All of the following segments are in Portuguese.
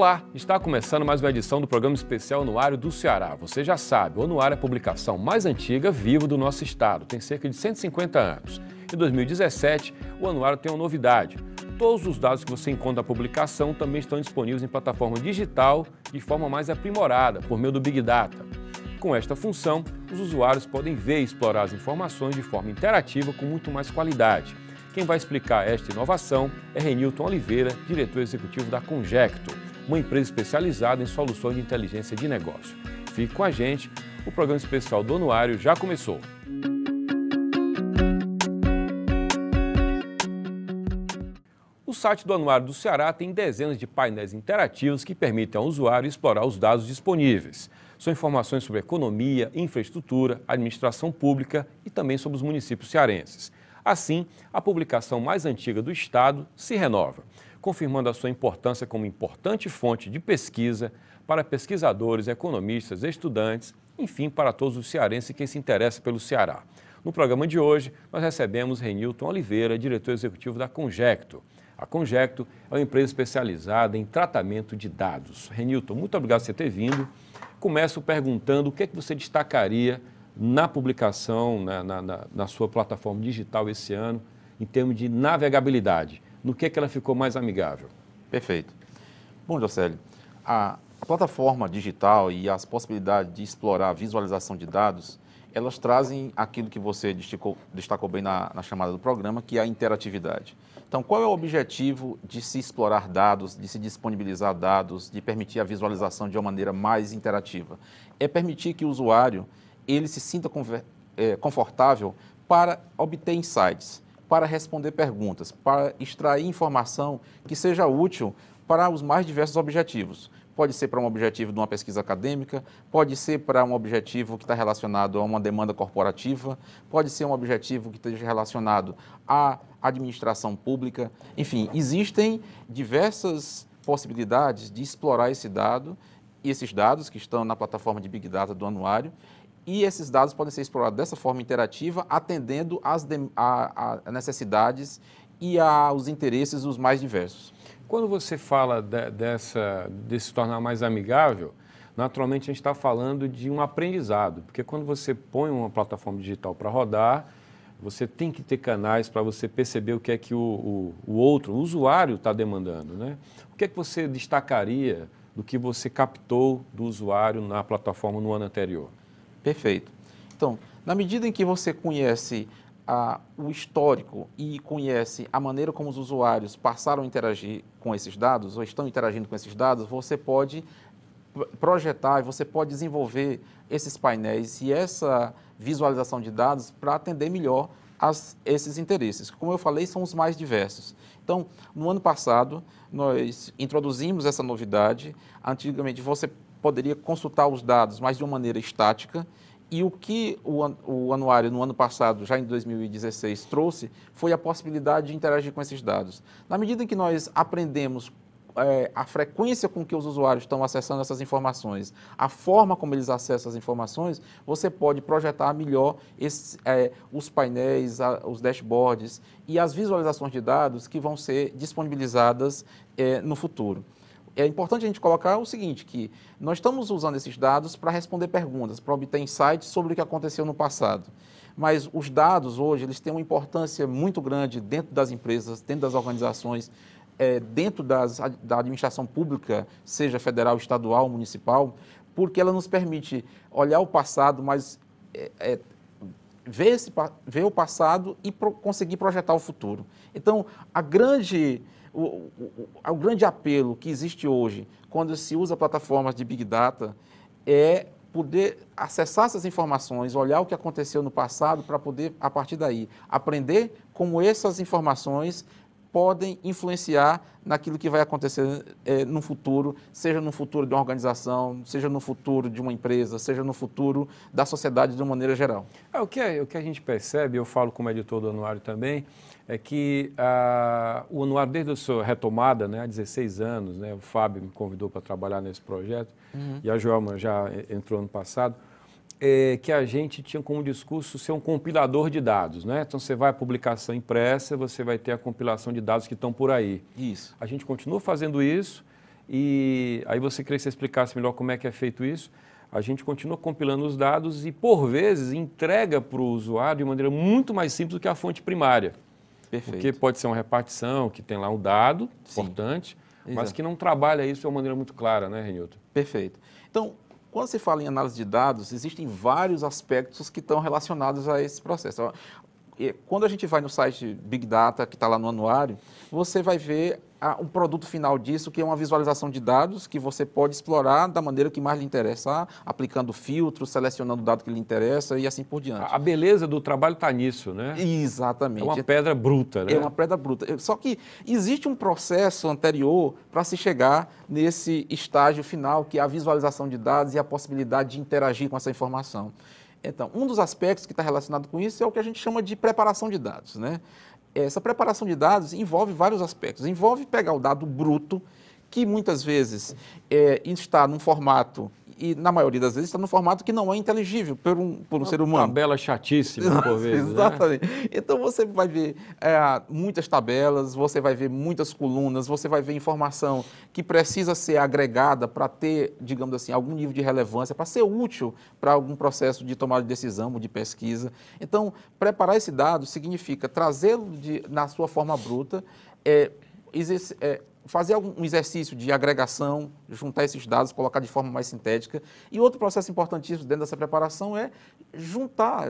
Olá, está começando mais uma edição do programa especial Anuário do Ceará. Você já sabe, o Anuário é a publicação mais antiga viva do nosso estado, tem cerca de 150 anos. Em 2017, o Anuário tem uma novidade. Todos os dados que você encontra na publicação também estão disponíveis em plataforma digital de forma mais aprimorada, por meio do Big Data. Com esta função, os usuários podem ver e explorar as informações de forma interativa com muito mais qualidade. Quem vai explicar esta inovação é Renilton Oliveira, diretor executivo da Conjecto, uma empresa especializada em soluções de inteligência de negócio. Fique com a gente, o programa especial do Anuário já começou. O site do Anuário do Ceará tem dezenas de painéis interativos que permitem ao usuário explorar os dados disponíveis. São informações sobre economia, infraestrutura, administração pública e também sobre os municípios cearenses. Assim, a publicação mais antiga do estado se renova, confirmando a sua importância como importante fonte de pesquisa para pesquisadores, economistas, estudantes, enfim, para todos os cearenses e quem se interessa pelo Ceará. No programa de hoje, nós recebemos Renilton Oliveira, diretor executivo da Conjecto. A Conjecto é uma empresa especializada em tratamento de dados. Renilton, muito obrigado por você ter vindo. Começo perguntando o que é que você destacaria na publicação, na sua plataforma digital esse ano, em termos de navegabilidade. No que ela ficou mais amigável? Perfeito. Bom, Jocélio, a plataforma digital e as possibilidades de explorar a visualização de dados, elas trazem aquilo que você destacou bem na chamada do programa, que é a interatividade. Então, qual é o objetivo de se explorar dados, de se disponibilizar dados, de permitir a visualização de uma maneira mais interativa? É permitir que o usuário ele se sinta confortável para obter insights, para responder perguntas, para extrair informação que seja útil para os mais diversos objetivos. Pode ser para um objetivo de uma pesquisa acadêmica, pode ser para um objetivo que está relacionado a uma demanda corporativa, pode ser um objetivo que esteja relacionado à administração pública. Enfim, existem diversas possibilidades de explorar esse dado e esses dados que estão na plataforma de Big Data do Anuário. E esses dados podem ser explorados dessa forma interativa, atendendo às necessidades e aos interesses dos mais diversos. Quando você fala de se tornar mais amigável, naturalmente a gente está falando de um aprendizado, porque quando você põe uma plataforma digital para rodar, você tem que ter canais para você perceber o que é que o usuário está demandando, né? O que é que você destacaria do que você captou do usuário na plataforma no ano anterior? Perfeito. Então, na medida em que você conhece o histórico e conhece a maneira como os usuários passaram a interagir com esses dados, ou estão interagindo com esses dados, você pode projetar e você pode desenvolver esses painéis e essa visualização de dados para atender melhor esses interesses. Como eu falei, são os mais diversos. Então, no ano passado, nós introduzimos essa novidade. Antigamente, você poderia consultar os dados, mas de uma maneira estática, e o que o anuário no ano passado, já em 2016, trouxe foi a possibilidade de interagir com esses dados. Na medida em que nós aprendemos a frequência com que os usuários estão acessando essas informações, a forma como eles acessam as informações, você pode projetar melhor os painéis, os dashboards e as visualizações de dados que vão ser disponibilizadas no futuro. É importante a gente colocar o seguinte, que nós estamos usando esses dados para responder perguntas, para obter insights sobre o que aconteceu no passado. Mas os dados hoje, eles têm uma importância muito grande dentro das empresas, dentro das organizações, dentro da administração pública, seja federal, estadual, municipal, porque ela nos permite olhar o passado, mas ver o passado e conseguir projetar o futuro. Então, o grande apelo que existe hoje, quando se usa plataformas de Big Data, é poder acessar essas informações, olhar o que aconteceu no passado para poder, a partir daí, aprender como essas informações podem influenciar naquilo que vai acontecer no futuro, seja no futuro de uma organização, seja no futuro de uma empresa, seja no futuro da sociedade de uma maneira geral. O que a gente percebe, eu falo como editor do Anuário também, é que o Anuário, desde a sua retomada, né, há 16 anos, né, o Fábio me convidou para trabalhar nesse projeto, e a Joelma já entrou ano passado, que a gente tinha como discurso ser um compilador de dados, né? Então, você vai à publicação impressa, você vai ter a compilação de dados que estão por aí. Isso. A gente continua fazendo isso E aí você queria que você explicasse melhor como é que é feito isso. A gente continua compilando os dados e, por vezes, entrega para o usuário de maneira muito mais simples do que a fonte primária. Perfeito. Porque pode ser uma repartição que tem lá um dado importante, mas que não trabalha isso de uma maneira muito clara, né, Renilton? Perfeito. Então, quando se fala em análise de dados, existem vários aspectos que estão relacionados a esse processo. Quando a gente vai no site Big Data, que está lá no anuário, você vai ver um produto final disso, que é uma visualização de dados que você pode explorar da maneira que mais lhe interessar, aplicando filtros, selecionando o dado que lhe interessa e assim por diante. A beleza do trabalho está nisso, né? Exatamente. É uma pedra bruta, né? É uma pedra bruta. Só que existe um processo anterior para se chegar nesse estágio final, que é a visualização de dados e a possibilidade de interagir com essa informação. Então, um dos aspectos que está relacionado com isso é o que a gente chama de preparação de dados, né? Essa preparação de dados envolve vários aspectos. Envolve pegar o dado bruto, que muitas vezes está num formato, e na maioria das vezes está num formato que não é inteligível por um ser humano. Tabela chatíssima, por vezes. Exatamente. Né? Então você vai ver muitas tabelas, você vai ver muitas colunas, você vai ver informação que precisa ser agregada para ter, digamos assim, algum nível de relevância, para ser útil para algum processo de tomada de decisão ou de pesquisa. Então, preparar esse dado significa trazê-lo na sua forma bruta, fazer um exercício de agregação, juntar esses dados, colocar de forma mais sintética. E outro processo importantíssimo dentro dessa preparação é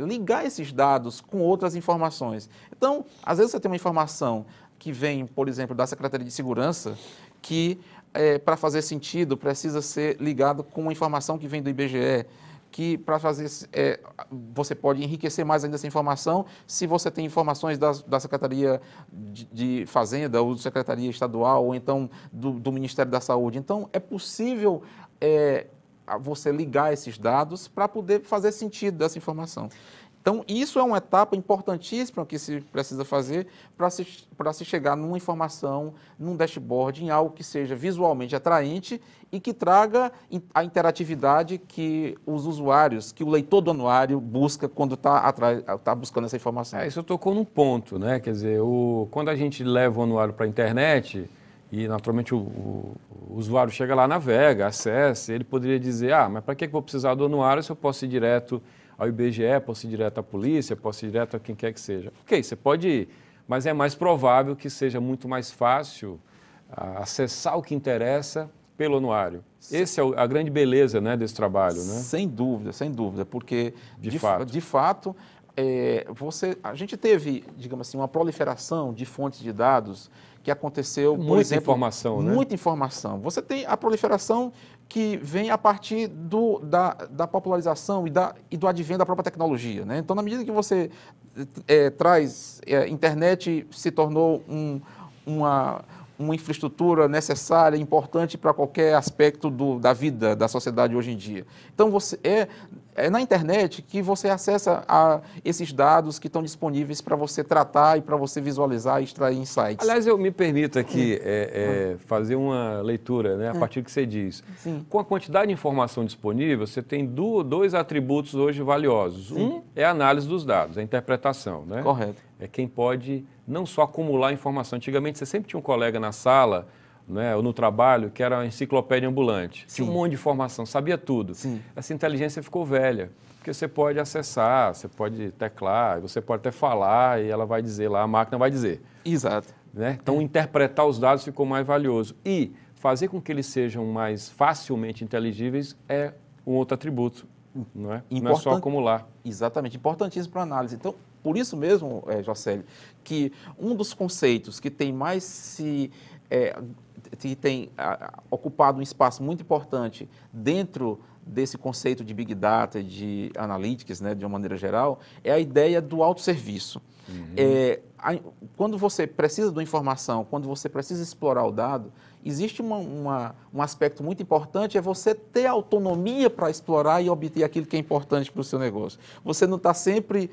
ligar esses dados com outras informações. Então, às vezes você tem uma informação que vem, por exemplo, da Secretaria de Segurança, que, para fazer sentido, precisa ser ligado com uma informação que vem do IBGE, que para fazer, você pode enriquecer mais ainda essa informação se você tem informações da Secretaria de Fazenda ou da Secretaria Estadual ou então do Ministério da Saúde. Então, é possível você ligar esses dados para poder fazer sentido dessa informação. Então, isso é uma etapa importantíssima que se precisa fazer para se chegar numa informação, num dashboard, em algo que seja visualmente atraente e que traga a interatividade que os usuários, que o leitor do anuário busca quando está buscando essa informação. Isso tocou num ponto, né? Quer dizer, quando a gente leva o anuário para a internet e, naturalmente, o usuário chega lá, navega, acessa, ele poderia dizer, mas para que eu vou precisar do anuário se eu posso ir direto ao IBGE, posso ir direto à polícia, posso ir direto a quem quer que seja. Ok, você pode ir, mas é mais provável que seja muito mais fácil acessar o que interessa pelo anuário. Essa é a grande beleza, né, desse trabalho, né? Sem dúvida, porque de fato a gente teve, digamos assim, uma proliferação de fontes de dados que aconteceu, por exemplo, informação, né? Muita informação. Você tem a proliferação que vem a partir da popularização e do advento da própria tecnologia, né? Então, na medida que você internet se tornou uma infraestrutura necessária, importante para qualquer aspecto da vida da sociedade hoje em dia. Então, é na internet que você acessa esses dados que estão disponíveis para você tratar e para você visualizar e extrair insights. Aliás, eu me permito aqui fazer uma leitura, né, a partir do que você diz. Sim. Com a quantidade de informação disponível, você tem dois atributos hoje valiosos. Sim. Um é a análise dos dados, a interpretação, né? Correto. É quem pode não só acumular informação. Antigamente, você sempre tinha um colega na sala, né, ou no trabalho, que era uma enciclopédia ambulante. Sim. Tinha um monte de informação, sabia tudo. Sim. Essa inteligência ficou velha, porque você pode acessar, você pode teclar, você pode até falar e ela vai dizer lá, a máquina vai dizer. Exato. Né? Então, interpretar os dados ficou mais valioso. E fazer com que eles sejam mais facilmente inteligíveis é um outro atributo, não é? Não é só acumular. Exatamente, importantíssimo para a análise. Então, por isso mesmo, Jocélio, que um dos conceitos que tem ocupado um espaço muito importante dentro desse conceito de Big Data, de Analytics, né, de uma maneira geral, é a ideia do autosserviço. Quando você precisa de uma informação, quando você precisa explorar o dado, existe um aspecto muito importante, é você ter autonomia para explorar e obter aquilo que é importante para o seu negócio. Você não está sempre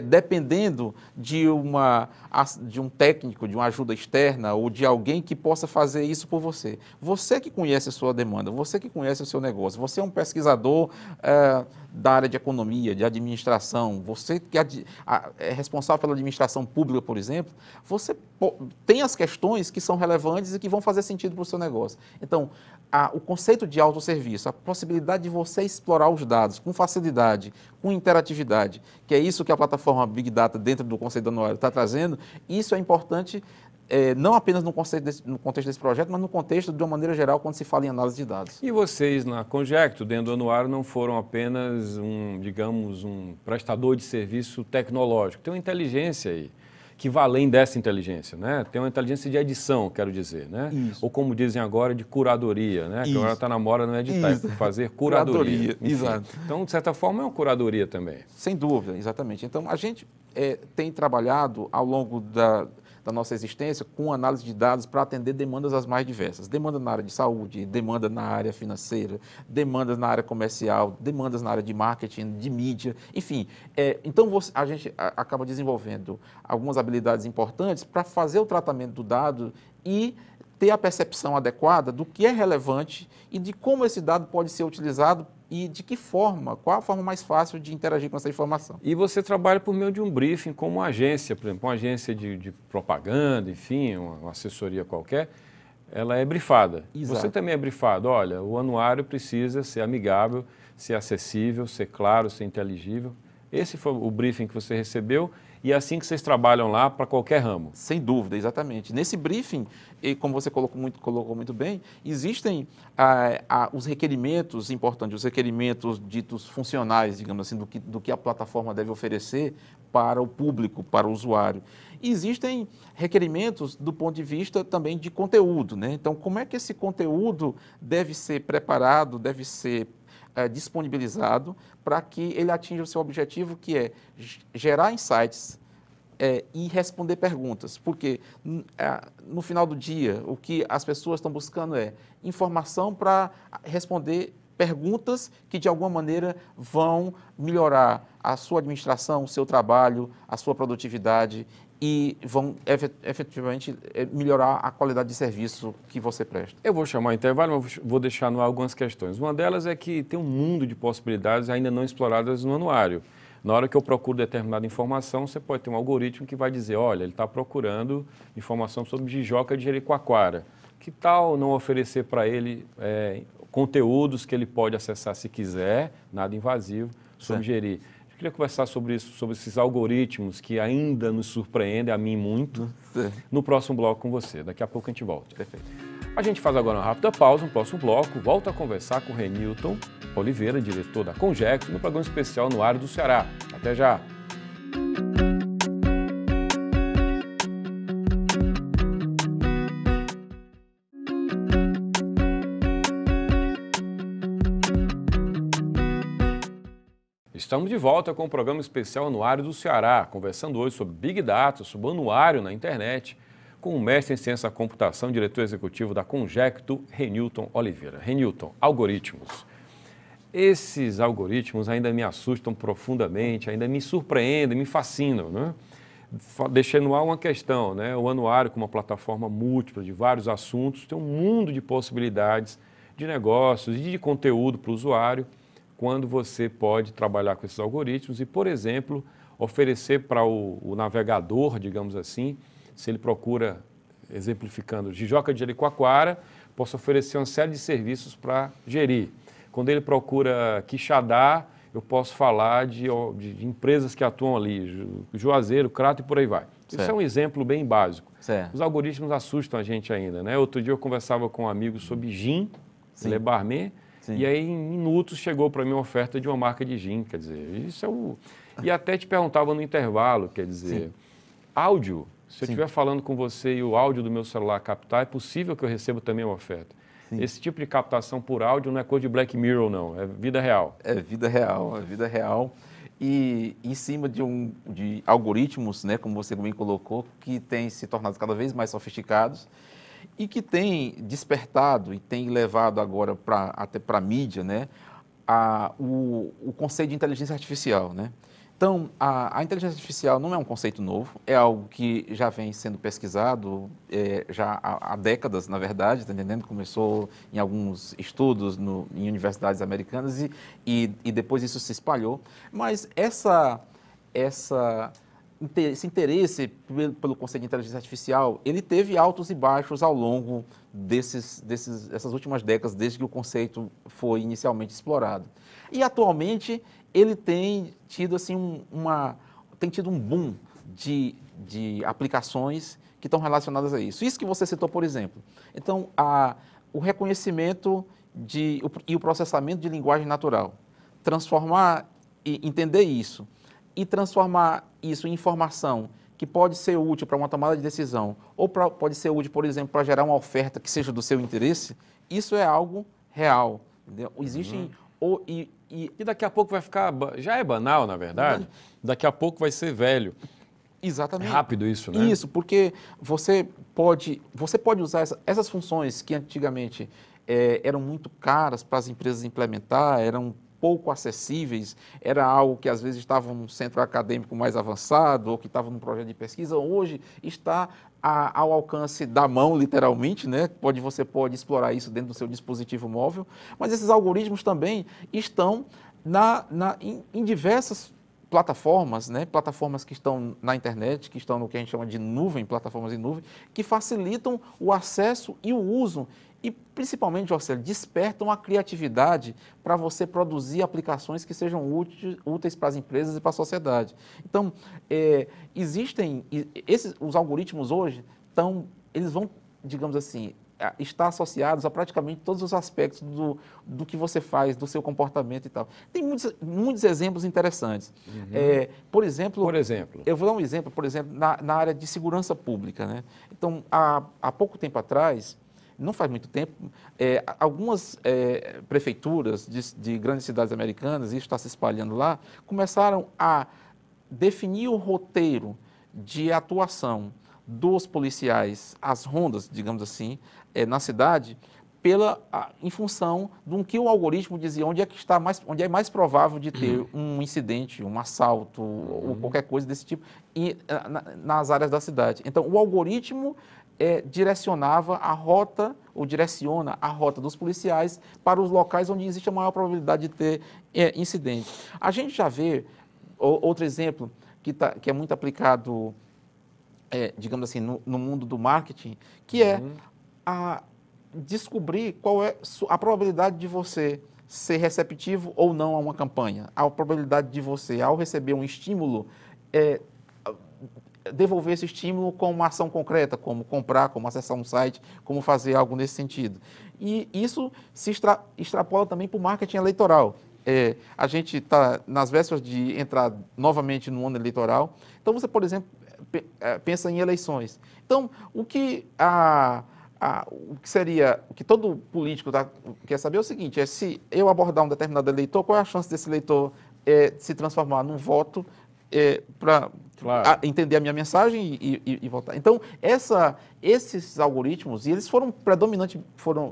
dependendo de um técnico, de uma ajuda externa ou de alguém que possa fazer isso por você. Você que conhece a sua demanda, você que conhece o seu negócio, você é um pesquisador da área de economia, de administração, você que é responsável pela administração pública, por exemplo, você tem as questões que são relevantes e que vão fazer sentido para o seu negócio. Então, o conceito de autosserviço, a possibilidade de você explorar os dados com facilidade, com interatividade, que é isso que a plataforma Big Data dentro do conceito do anuário está trazendo, isso é importante não apenas no contexto desse projeto, mas no contexto de uma maneira geral quando se fala em análise de dados. E vocês na Conjecto, dentro do anuário, não foram apenas digamos, um prestador de serviço tecnológico. Tem uma inteligência aí, que vai além dessa inteligência, né? Tem uma inteligência de edição, quero dizer, né? Isso. Ou como dizem agora, de curadoria, né? Isso. Que agora está na moda, não é editar, é fazer curadoria. Exato. Então, de certa forma, é uma curadoria também. Sem dúvida, exatamente. Então, a gente tem trabalhado ao longo da nossa existência com análise de dados para atender demandas as mais diversas. Demanda na área de saúde, demanda na área financeira, demandas na área comercial, demandas na área de marketing, de mídia, enfim. Então, a gente acaba desenvolvendo algumas habilidades importantes para fazer o tratamento do dado e ter a percepção adequada do que é relevante e de como esse dado pode ser utilizado e de que forma, qual a forma mais fácil de interagir com essa informação. E você trabalha por meio de um briefing como uma agência, por exemplo, uma agência de propaganda, enfim, uma assessoria qualquer, ela é brifada. Exato. Você também é brifado, olha, o anuário precisa ser amigável, ser acessível, ser claro, ser inteligível. Esse foi o briefing que você recebeu e é assim que vocês trabalham lá para qualquer ramo. Sem dúvida, exatamente. Nesse briefing, e como você colocou muito bem, existem os requerimentos importantes, os requerimentos ditos funcionais, digamos assim, do que a plataforma deve oferecer para o público, para o usuário. E existem requerimentos do ponto de vista também de conteúdo, né? Então, como é que esse conteúdo deve ser preparado, deve ser disponibilizado para que ele atinja o seu objetivo, que é gerar insights e responder perguntas. Porque, no final do dia, o que as pessoas estão buscando é informação para responder perguntas que, de alguma maneira, vão melhorar a sua administração, o seu trabalho, a sua produtividade e vão efetivamente melhorar a qualidade de serviço que você presta. Eu vou chamar o intervalo, mas vou deixar no ar algumas questões. Uma delas é que tem um mundo de possibilidades ainda não exploradas no anuário. Na hora que eu procuro determinada informação, você pode ter um algoritmo que vai dizer, olha, ele está procurando informação sobre Jijoca de Jericoacoara. Que tal não oferecer para ele conteúdos que ele pode acessar se quiser, nada invasivo, sobre Jeri? Eu queria conversar sobre isso, sobre esses algoritmos que ainda nos surpreendem, a mim muito, no próximo bloco com você. Daqui a pouco a gente volta. Perfeito. A gente faz agora uma rápida pausa, no próximo bloco, volta a conversar com o Renilton Oliveira, diretor da Conjecto, no programa especial Anuário do Ceará. Até já! Estamos de volta com o programa especial Anuário do Ceará, conversando hoje sobre Big Data, sobre o anuário na internet, com o mestre em ciência da computação, diretor executivo da Conjecto, Renilton Oliveira. Renilton, algoritmos. Esses algoritmos ainda me assustam profundamente, ainda me surpreendem, me fascinam, né? Deixei no ar uma questão, né? O anuário, como uma plataforma múltipla de vários assuntos, tem um mundo de possibilidades de negócios e de conteúdo para o usuário, quando você pode trabalhar com esses algoritmos e, por exemplo, oferecer para o navegador, digamos assim, se ele procura, exemplificando, Jijoca de Jericoacoara, posso oferecer uma série de serviços para gerir. Quando ele procura Quixadá, eu posso falar de empresas que atuam ali, Juazeiro, Crato e por aí vai. Certo. Isso é um exemplo bem básico. Certo. Os algoritmos assustam a gente ainda, né? Outro dia eu conversava com um amigo sobre gin, Le Barman, e aí em minutos chegou para mim uma oferta de uma marca de gin, quer dizer, isso é o... E até te perguntava no intervalo, quer dizer, áudio, se eu estiver falando com você e o áudio do meu celular captar, é possível que eu receba também uma oferta. Esse tipo de captação por áudio não é coisa de Black Mirror, não, é vida real. É vida real, é vida real. E em cima de algoritmos, né, como você bem colocou, que têm se tornado cada vez mais sofisticados e que têm despertado e têm levado agora até para a mídia, né, o conceito de inteligência artificial, né? Então, a inteligência artificial não é um conceito novo, é algo que já vem sendo pesquisado já há décadas, na verdade, está entendendo? Começou em alguns estudos em universidades americanas e depois isso se espalhou. Mas esse interesse pelo conceito de inteligência artificial, ele teve altos e baixos ao longo dessas últimas décadas, desde que o conceito foi inicialmente explorado. E atualmente ele tem tido assim um boom de aplicações que estão relacionadas a isso. Isso que você citou, por exemplo. Então, o reconhecimento e o processamento de linguagem natural, transformar e entender isso e transformar isso em informação que pode ser útil para uma tomada de decisão ou pode ser útil, por exemplo, para gerar uma oferta que seja do seu interesse, isso é algo real. Entendeu? Existem... E daqui a pouco vai ficar... Já é banal, na verdade. Daqui a pouco vai ser velho. Exatamente. É rápido isso, né? Isso, porque você pode usar essas funções que antigamente eram muito caras para as empresas implementar, eram pouco acessíveis, era algo que às vezes estava num centro acadêmico mais avançado ou que estava num projeto de pesquisa, hoje está ao alcance da mão, literalmente, né? Você pode explorar isso dentro do seu dispositivo móvel, mas esses algoritmos também estão em diversas plataformas, né? Plataformas que estão na internet, que estão no que a gente chama de nuvem, plataformas em nuvem, que facilitam o acesso e o uso e, principalmente, Jocelyn, despertam a criatividade para você produzir aplicações que sejam úteis para as empresas e para a sociedade. Então, os algoritmos hoje eles vão, digamos assim, estar associados a praticamente todos os aspectos do que você faz, do seu comportamento e tal. Tem muitos exemplos interessantes. Uhum. Por exemplo, eu vou dar um exemplo, por exemplo, na área de segurança pública, né? Então, há pouco tempo atrás, não faz muito tempo, algumas prefeituras de grandes cidades americanas, isso está se espalhando lá, começaram a definir o roteiro de atuação dos policiais, as rondas, digamos assim, na cidade, em função do que o algoritmo dizia, onde é mais provável de ter um incidente, um assalto ou qualquer coisa desse tipo nas áreas da cidade. Então, o algoritmo direcionava a rota, ou direciona a rota dos policiais para os locais onde existe a maior probabilidade de ter incidente. A gente já vê outro exemplo que é muito aplicado, digamos assim, no mundo do marketing, que é descobrir qual é a probabilidade de você ser receptivo ou não a uma campanha, a probabilidade de você, ao receber um estímulo, devolver esse estímulo com uma ação concreta, como comprar, como acessar um site, como fazer algo nesse sentido. E isso se extrapola também para o marketing eleitoral. A gente está nas vésperas de entrar novamente no ano eleitoral. Então, você, por exemplo, pensa em eleições. Então, o que todo político quer saber é o seguinte, se eu abordar um determinado eleitor, qual é a chance desse eleitor se transformar num voto para entender a minha mensagem e votar. Então, esses algoritmos, e eles foram predominantes,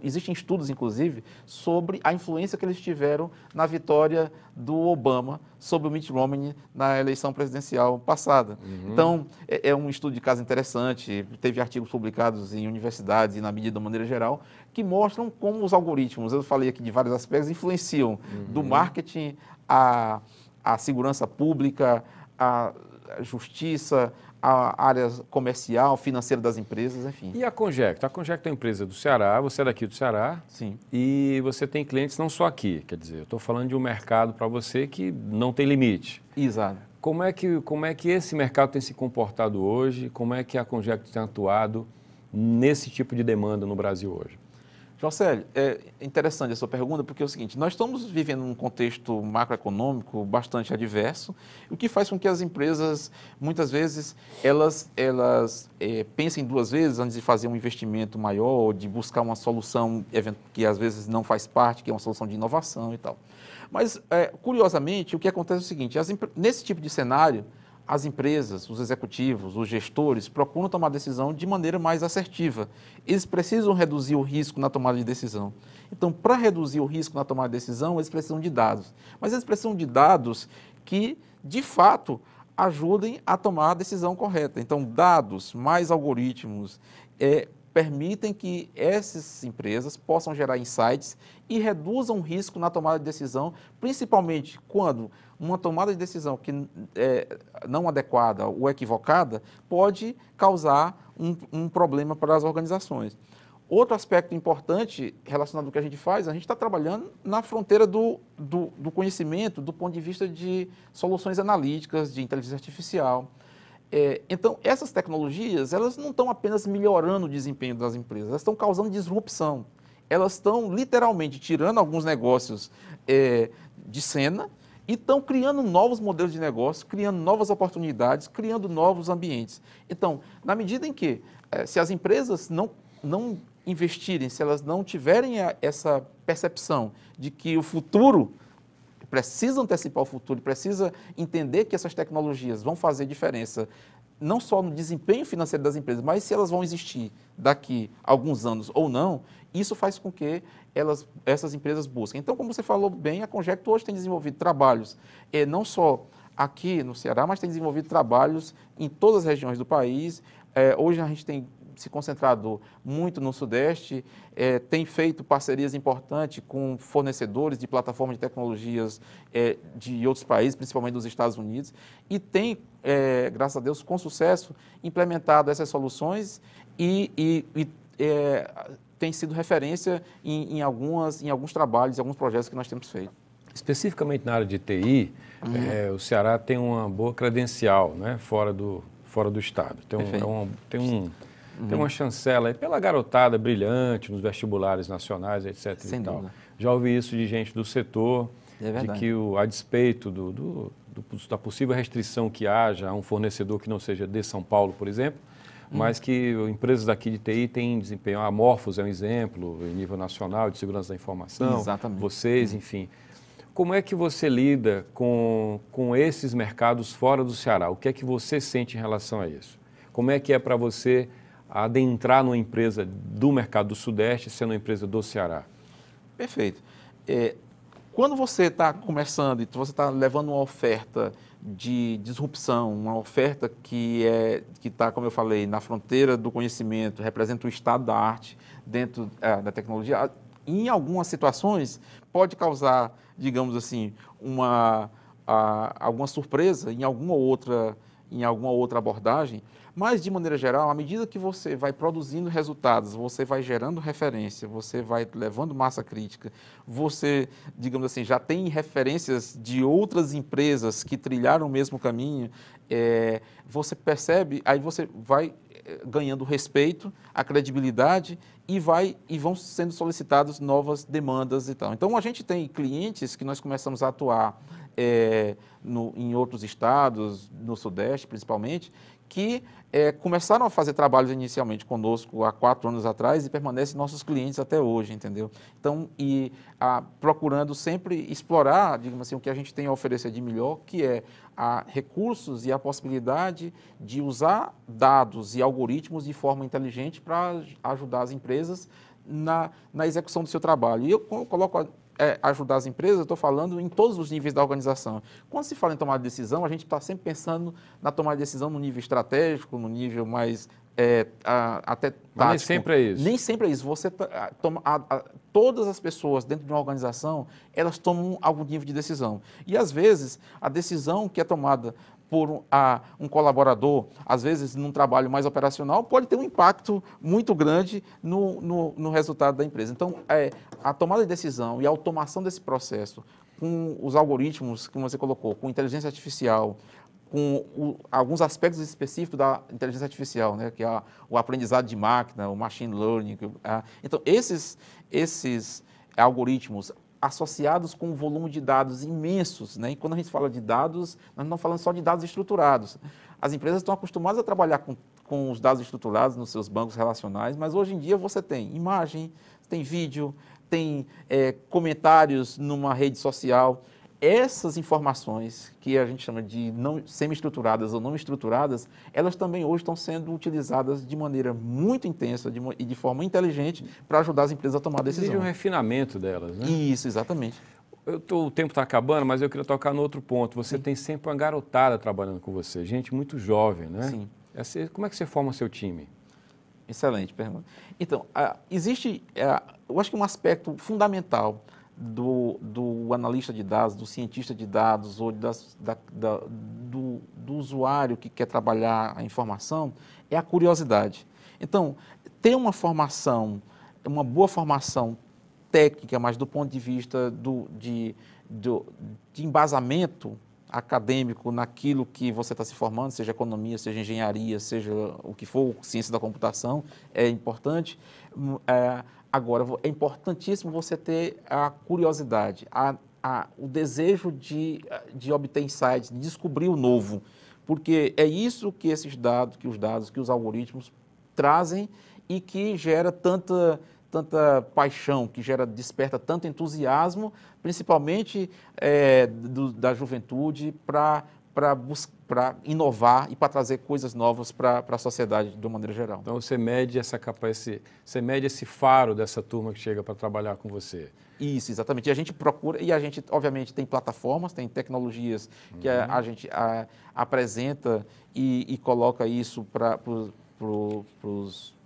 existem estudos, inclusive, sobre a influência que eles tiveram na vitória do Obama sobre o Mitt Romney na eleição presidencial passada. Então, é um estudo de caso interessante, teve artigos publicados em universidades e na mídia de maneira geral, que mostram como os algoritmos, eu falei aqui de vários aspectos, influenciam do marketing à segurança pública, à justiça, a área comercial, financeira das empresas, enfim. E a Conjecto? A Conjecto é uma empresa do Ceará, você é daqui do Ceará. Sim. E você tem clientes não só aqui, quer dizer, eu estou falando de um mercado para você que não tem limite. Exato. Como é que esse mercado tem se comportado hoje? Como é que a Conjecto tem atuado nesse tipo de demanda no Brasil hoje? Jocelyn, é interessante a sua pergunta, porque é o seguinte, nós estamos vivendo um contexto macroeconômico bastante adverso, o que faz com que as empresas, muitas vezes, elas pensem duas vezes antes de fazer um investimento maior, ou de buscar uma solução que às vezes não faz parte, que é uma solução de inovação e tal. Mas, curiosamente, o que acontece é o seguinte, nesse tipo de cenário, as empresas, os executivos, os gestores procuram tomar decisão de maneira mais assertiva. Eles precisam reduzir o risco na tomada de decisão. Então, para reduzir o risco na tomada de decisão, eles precisam de dados. Mas eles precisam de dados que de fato, ajudem a tomar a decisão correta. Então, dados, mais algoritmos, permitem que essas empresas possam gerar insights e reduzam o risco na tomada de decisão, principalmente quando uma tomada de decisão que é não adequada ou equivocada pode causar um problema para as organizações. Outro aspecto importante relacionado ao que a gente faz, a gente está trabalhando na fronteira do conhecimento do ponto de vista de soluções analíticas, de inteligência artificial. Então, essas tecnologias, elas não estão apenas melhorando o desempenho das empresas, elas estão causando disrupção. Elas estão literalmente tirando alguns negócios de cena e estão criando novos modelos de negócio, criando novas oportunidades, criando novos ambientes. Então, na medida em que, se as empresas não investirem, se elas não tiverem essa percepção de que o futuro, precisa antecipar o futuro, precisa entender que essas tecnologias vão fazer diferença, não só no desempenho financeiro das empresas, mas se elas vão existir daqui a alguns anos ou não, isso faz com que essas empresas busquem. Então, como você falou bem, a Conjecto hoje tem desenvolvido trabalhos, não só aqui no Ceará, mas tem desenvolvido trabalhos em todas as regiões do país. Hoje a gente tem se concentrado muito no Sudeste, tem feito parcerias importantes com fornecedores de plataformas de tecnologias de outros países, principalmente dos Estados Unidos, e tem, graças a Deus, com sucesso, implementado essas soluções e tem sido referência em alguns trabalhos, em alguns projetos que nós temos feito. Especificamente na área de TI, o Ceará tem uma boa credencial, né, fora do estado. Tem uma chancela aí pela garotada brilhante nos vestibulares nacionais, etc. Sem dúvida. Já ouvi isso de gente do setor, de que a despeito da possível restrição que haja a um fornecedor que não seja de São Paulo, por exemplo, mas que empresas daqui de TI têm desempenho. A Morphos é um exemplo em nível nacional de segurança da informação. Exatamente. Vocês, enfim. Como é que você lida com esses mercados fora do Ceará? O que é que você sente em relação a isso? Como é que é para você adentrar numa empresa do mercado do Sudeste, sendo uma empresa do Ceará? Perfeito. Quando você está começando e você está levando uma oferta de disrupção, uma oferta que está, como eu falei, na fronteira do conhecimento, representa o estado da arte dentro da tecnologia, em algumas situações pode causar, digamos assim, alguma surpresa em alguma outra abordagem. Mas, de maneira geral, à medida que você vai produzindo resultados, você vai gerando referência, você vai levando massa crítica, você, digamos assim, já tem referências de outras empresas que trilharam o mesmo caminho, você percebe, aí você vai ganhando respeito, a credibilidade e vão sendo solicitadas novas demandas e tal. Então, a gente tem clientes que nós começamos a atuar em outros estados, no Sudeste principalmente, que começaram a fazer trabalhos inicialmente conosco há 4 anos atrás e permanecem nossos clientes até hoje, entendeu? Então, procurando sempre explorar, digamos assim, o que a gente tem a oferecer de melhor, que é recursos e a possibilidade de usar dados e algoritmos de forma inteligente para ajudar as empresas na execução do seu trabalho. E eu coloco ajudar as empresas, eu estou falando em todos os níveis da organização. Quando se fala em tomada de decisão, a gente está sempre pensando na tomada de decisão no nível estratégico, no nível mais até tático. Mas nem sempre é isso. Nem sempre é isso. Todas as pessoas dentro de uma organização, elas tomam algum nível de decisão. E, às vezes, a decisão que é tomada por um colaborador, às vezes num trabalho mais operacional, pode ter um impacto muito grande no resultado da empresa. Então, a tomada de decisão e a automação desse processo, com os algoritmos que você colocou, com inteligência artificial, com alguns aspectos específicos da inteligência artificial, né, que é o aprendizado de máquina, o machine learning. Então, esses algoritmos associados com um volume de dados imensos, né? E quando a gente fala de dados, nós não estamos falando só de dados estruturados. As empresas estão acostumadas a trabalhar com os dados estruturados nos seus bancos relacionais, mas hoje em dia você tem imagem, tem vídeo, tem comentários numa rede social. Essas informações, que a gente chama de semi-estruturadas ou não estruturadas, elas também hoje estão sendo utilizadas de maneira muito intensa e de forma inteligente para ajudar as empresas a tomar decisões. Exige um refinamento delas, né? Isso, exatamente. O tempo está acabando, mas eu queria tocar no outro ponto. Você tem sempre uma garotada trabalhando com você, gente muito jovem, né? Sim. Como é que você forma seu time? Excelente pergunta. Então, existe, eu acho que um aspecto fundamental do analista de dados, do cientista de dados ou do usuário que quer trabalhar a informação é a curiosidade. Então, ter uma formação, uma boa formação técnica, mas do ponto de vista de embasamento acadêmico naquilo que você está se formando, seja economia, seja engenharia, seja o que for, ciência da computação, é importante. Agora, é importantíssimo você ter a curiosidade, o desejo de obter insights, de descobrir o novo, porque é isso que esses dados, que os algoritmos trazem e que gera tanta paixão, que desperta tanto entusiasmo, principalmente da juventude, para inovar e para trazer coisas novas para a sociedade de uma maneira geral. Então você mede você mede esse faro dessa turma que chega para trabalhar com você. Isso, exatamente. E a gente procura, e a gente, obviamente, tem plataformas, tem tecnologias que a gente apresenta e coloca isso para os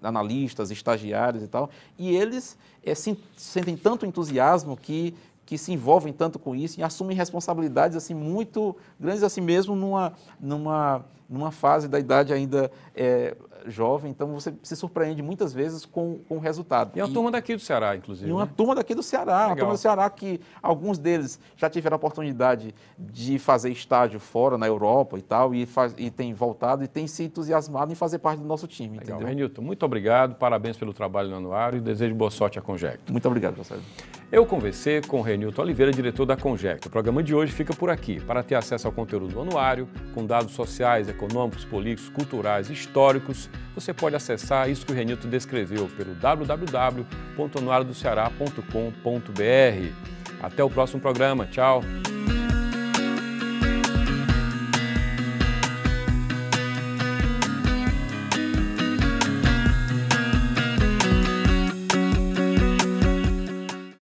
analistas, estagiários e tal, e eles sentem tanto entusiasmo que se envolvem tanto com isso e assumem responsabilidades assim muito grandes assim mesmo numa fase da idade ainda jovem. Então você se surpreende muitas vezes com o resultado. E é uma turma daqui do Ceará, inclusive. E uma turma daqui do Ceará, uma turma do Ceará que alguns deles já tiveram a oportunidade de fazer estágio fora, na Europa e tal, e têm voltado e têm se entusiasmado em fazer parte do nosso time. Legal. Entendeu? Renilton, muito obrigado, parabéns pelo trabalho no Anuário e desejo boa sorte à Conjecto. Muito obrigado, Marcelo. Eu conversei com o Renilton Oliveira, diretor da Conjecto. O programa de hoje fica por aqui. Para ter acesso ao conteúdo do Anuário, com dados sociais, econômicos, políticos, culturais, históricos, você pode acessar isso que o Renilton descreveu pelo www.anuariodoceara.com.br. Até o próximo programa. Tchau!